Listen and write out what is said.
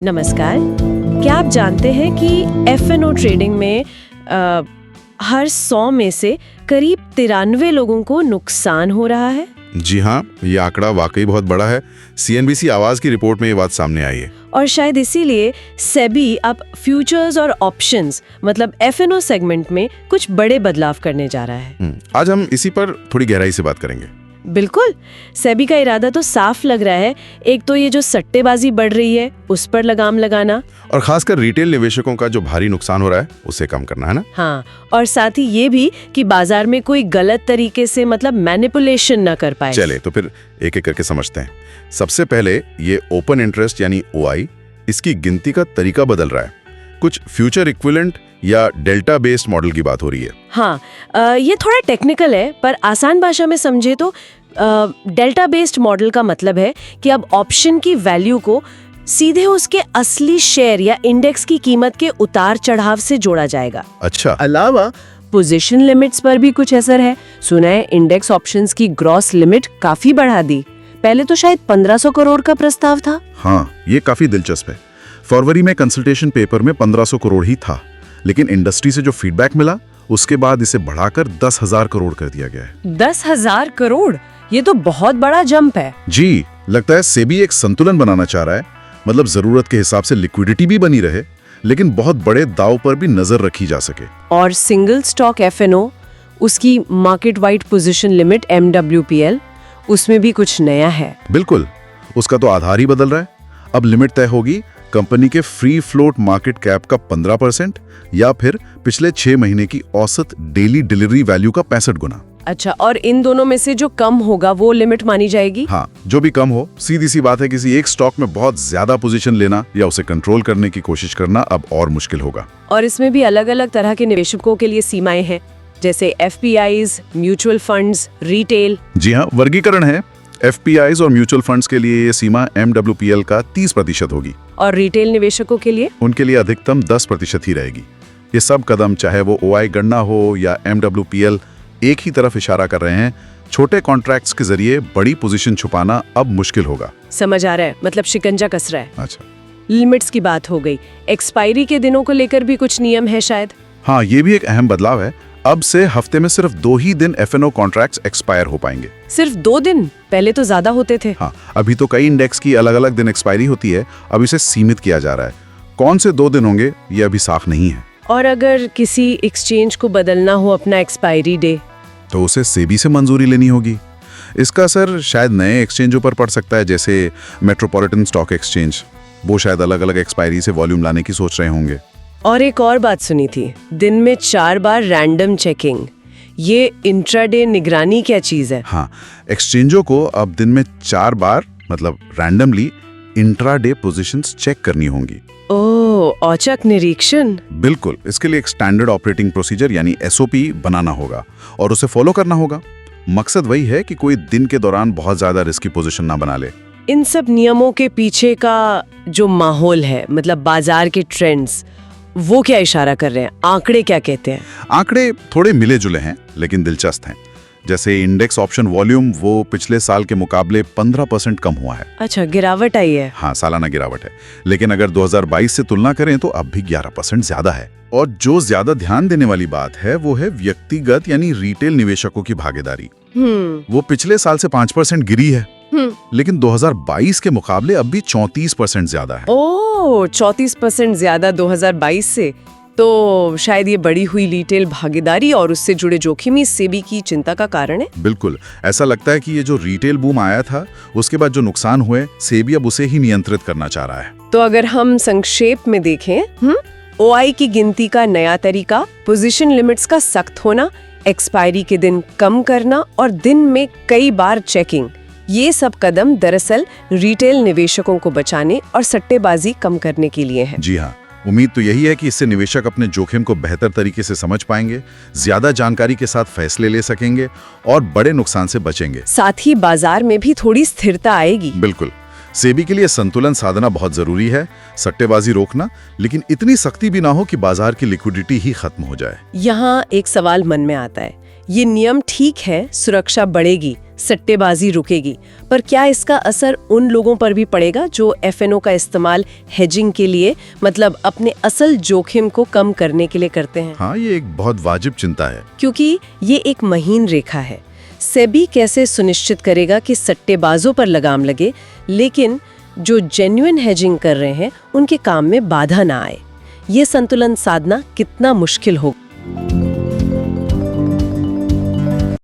नमस्कार। क्या आप जानते हैं कि F&O ट्रेडिंग में हर 100 में से करीब 93 लोगों को नुकसान हो रहा है? जी हाँ, ये आंकड़ा वाकई बहुत बड़ा है। CNBC आवाज की रिपोर्ट में ये बात सामने आई है। और शायद इसीलिए सेबी अब फ्यूचर्स और ऑप्शंस मतलब F&O सेगमेंट में कुछ बड़े बदलाव करने जा रहा है। आज हम इसी पर थोड़ी गहराई से बात करेंगे। बिल्कुल, सेबी का इरादा तो साफ लग रहा है। एक तो ये जो सट्टेबाजी बढ़ रही है उस पर लगाम लगाना, और खासकर रिटेल निवेशकों का जो भारी नुकसान हो रहा है उसे कम करना, है ना? हाँ, और साथ ही ये भी कि बाजार में कोई गलत तरीके से मतलब मैनिपुलेशन न कर पाए। चले तो फिर एक एक करके समझते हैं। सबसे पहले ये ओपन इंटरेस्ट यानी OI, इसकी गिनती का तरीका बदल रहा है। कुछ फ्यूचर इक्विवेलेंट या डेल्टा बेस्ड मॉडल की बात हो रही है। हाँ, ये थोड़ा टेक्निकल है पर आसान भाषा में समझे तो डेल्टा बेस्ड मॉडल का मतलब है कि अब ऑप्शन की वैल्यू को सीधे उसके असली शेयर या इंडेक्स की कीमत के उतार चढ़ाव से जोड़ा जाएगा। अच्छा, अलावा पोजीशन लिमिट्स पर भी कुछ असर है। सुना है इंडेक्स ऑप्शंस की ग्रॉस लिमिट काफी बढ़ा दी। पहले तो शायद 1500 करोड़ का प्रस्ताव था। हाँ, ये काफी दिलचस्प है। फरवरी में कंसल्टेशन पेपर में 1500 करोड़ ही था, लेकिन इंडस्ट्री से जो फीडबैक मिला उसके बाद इसे बढ़ाकर 10,000 करोड़ कर दिया गया है। 10,000 करोड़, ये तो बहुत बड़ा जंप है। जी, लगता है सेबी एक संतुलन बनाना चाह रहा है। मतलब जरूरत के हिसाब से लिक्विडिटी भी बनी रहे, लेकिन बहुत बड़े दाव पर भी नजर रखी जा सके। और सिंगल स्टॉक F&O, उसकी market wide position limit MWPL, उसमें भी कुछ नया है। बिल्कुल, उसका तो आधार ही बदल रहा है। अब लिमिट तय होगी कंपनी के फ्री फ्लोट मार्केट कैप का 15% या फिर पिछले 6 महीने की औसत डेली डिलीवरी वैल्यू का 65 गुना। अच्छा, और इन दोनों में से जो कम होगा वो लिमिट मानी जाएगी? हाँ, जो भी कम हो। सीधी सी बात है, किसी एक स्टॉक में बहुत ज्यादा पोजीशन लेना या उसे कंट्रोल करने की कोशिश करना अब और मुश्किल होगा। और इसमें भी अलग अलग तरह के निवेशकों के लिए सीमाएं हैं, जैसे FPIs, म्यूचुअल फंड्स, रिटेल। जी हाँ, वर्गीकरण है। FPIs और म्यूचुअल फंड्स के लिए ये सीमा MWPL का 30% होगी, और रिटेल निवेशकों के लिए उनके लिए अधिकतम 10% ही रहेगी। ये सब कदम, चाहे वो OI गणना हो या MWPL, एक ही तरफ इशारा कर रहे हैं। छोटे कॉन्ट्रैक्ट्स के जरिए बड़ी पोजीशन छुपाना अब मुश्किल होगा। समझ आ रहा है, मतलब शिकंजा कस रहा है। अच्छा, लिमिट्स की बात हो गई। एक्सपायरी के दिनों को लेकर भी कुछ नियम है शायद? हाँ, ये भी एक अहम बदलाव है। अब से हफ्ते में सिर्फ 2 ही दिन F&O कॉन्ट्रैक्ट्स एक्सपायर हो पाएंगे। सिर्फ 2 दिन? पहले तो ज्यादा होते थे। हाँ, अभी तो कई इंडेक्स की अलग अलग दिन एक्सपायरी होती है। अब इसे सीमित किया जा रहा है। कौन से 2 दिन होंगे ये अभी साफ नहीं है। और अगर किसी एक्सचेंज को बदलना हो अपना एक्सपायरी डे, तो उसे सेबी से मंजूरी लेनी होगी। इसका असर शायद नए एक्सचेंजों पर पड़ सकता है, जैसे मेट्रोपॉलिटन स्टॉक एक्सचेंज। वो शायद अलग अलग एक्सपायरी से वॉल्यूम लाने की सोच रहे होंगे। और एक और बात सुनी थी, दिन में 4 बार रैंडम चेकिंग। ये इंट्राडे निगरानी क्या चीज है? हाँ, एक्सचेंजों को अब दिन में 4 बार मतलब रैंडमली इंट्राडे पोजीशंस चेक करनी होंगी। ओह, औचक निरीक्षण। बिल्कुल, इसके लिए एक स्टैंडर्ड ऑपरेटिंग प्रोसीजर यानी SOP बनाना होगा और उसे फॉलो करना होगा। मकसद वही है कि कोई दिन के दौरान बहुत ज्यादा रिस्की पोजीशन ना बना ले। इन सब नियमों के पीछे का जो माहौल है, मतलब बाजार के ट्रेंड्स, वो क्या इशारा कर रहे हैं? आंकड़े क्या कहते हैं? आंकड़े थोड़े मिले जुले हैं लेकिन दिलचस्प हैं। जैसे इंडेक्स ऑप्शन वॉल्यूम वो पिछले साल के मुकाबले 15% कम हुआ है। अच्छा, गिरावट आई है। हाँ, सालाना गिरावट है, लेकिन अगर 2022 से तुलना करें तो अब भी 11% ज्यादा है। और जो ज्यादा ध्यान देने वाली बात है वो है व्यक्तिगत यानी रिटेल निवेशकों की भागीदारी। वो पिछले साल से 5% गिरी है, लेकिन 2022 के मुकाबले अब भी 34% ज्यादा है। ओह, 34% ज्यादा 2022 से। तो शायद ये बढ़ी हुई रिटेल भागीदारी और उससे जुड़े जोखिम ही सेबी की चिंता का कारण है। बिल्कुल, ऐसा लगता है कि ये जो रिटेल बूम आया था उसके बाद जो नुकसान हुए, सेबी अब उसे ही नियंत्रित करना चाह रहा है। तो अगर हम संक्षेप में देखें, OI की गिनती का नया तरीका, पोजीशन लिमिट्स का सख्त होना, एक्सपायरी के दिन कम करना और दिन में कई बार चेकिंग, ये सब कदम दरअसल रिटेल निवेशकों को बचाने और सट्टेबाजी कम करने के लिए हैं। जी हाँ, उम्मीद तो यही है कि इससे निवेशक अपने जोखिम को बेहतर तरीके से समझ पाएंगे, ज्यादा जानकारी के साथ फैसले ले सकेंगे और बड़े नुकसान से बचेंगे। साथ ही बाजार में भी थोड़ी स्थिरता आएगी। बिल्कुल, सेबी के लिए संतुलन साधना बहुत जरूरी है, सट्टेबाजी रोकना, लेकिन इतनी सख्ती भी ना हो कि बाजार की लिक्विडिटी ही खत्म हो जाए। यहाँ एक सवाल मन में आता है, ये नियम ठीक है, सुरक्षा बढ़ेगी, सट्टेबाजी रुकेगी, पर क्या इसका असर उन लोगों पर भी पड़ेगा जो एफएनओ का इस्तेमाल हेजिंग के लिए, मतलब अपने असल जोखिम को कम करने के लिए करते हैं? हाँ, ये एक बहुत वाजिब चिंता है। क्योंकि ये एक महीन रेखा है। सेबी कैसे सुनिश्चित करेगा कि सट्टेबाजों पर लगाम लगे, लेकिन जो जेन्युइन हेजिंग कर रहे हैं उनके काम में बाधा ना आए? ये संतुलन साधना कितना मुश्किल होगा।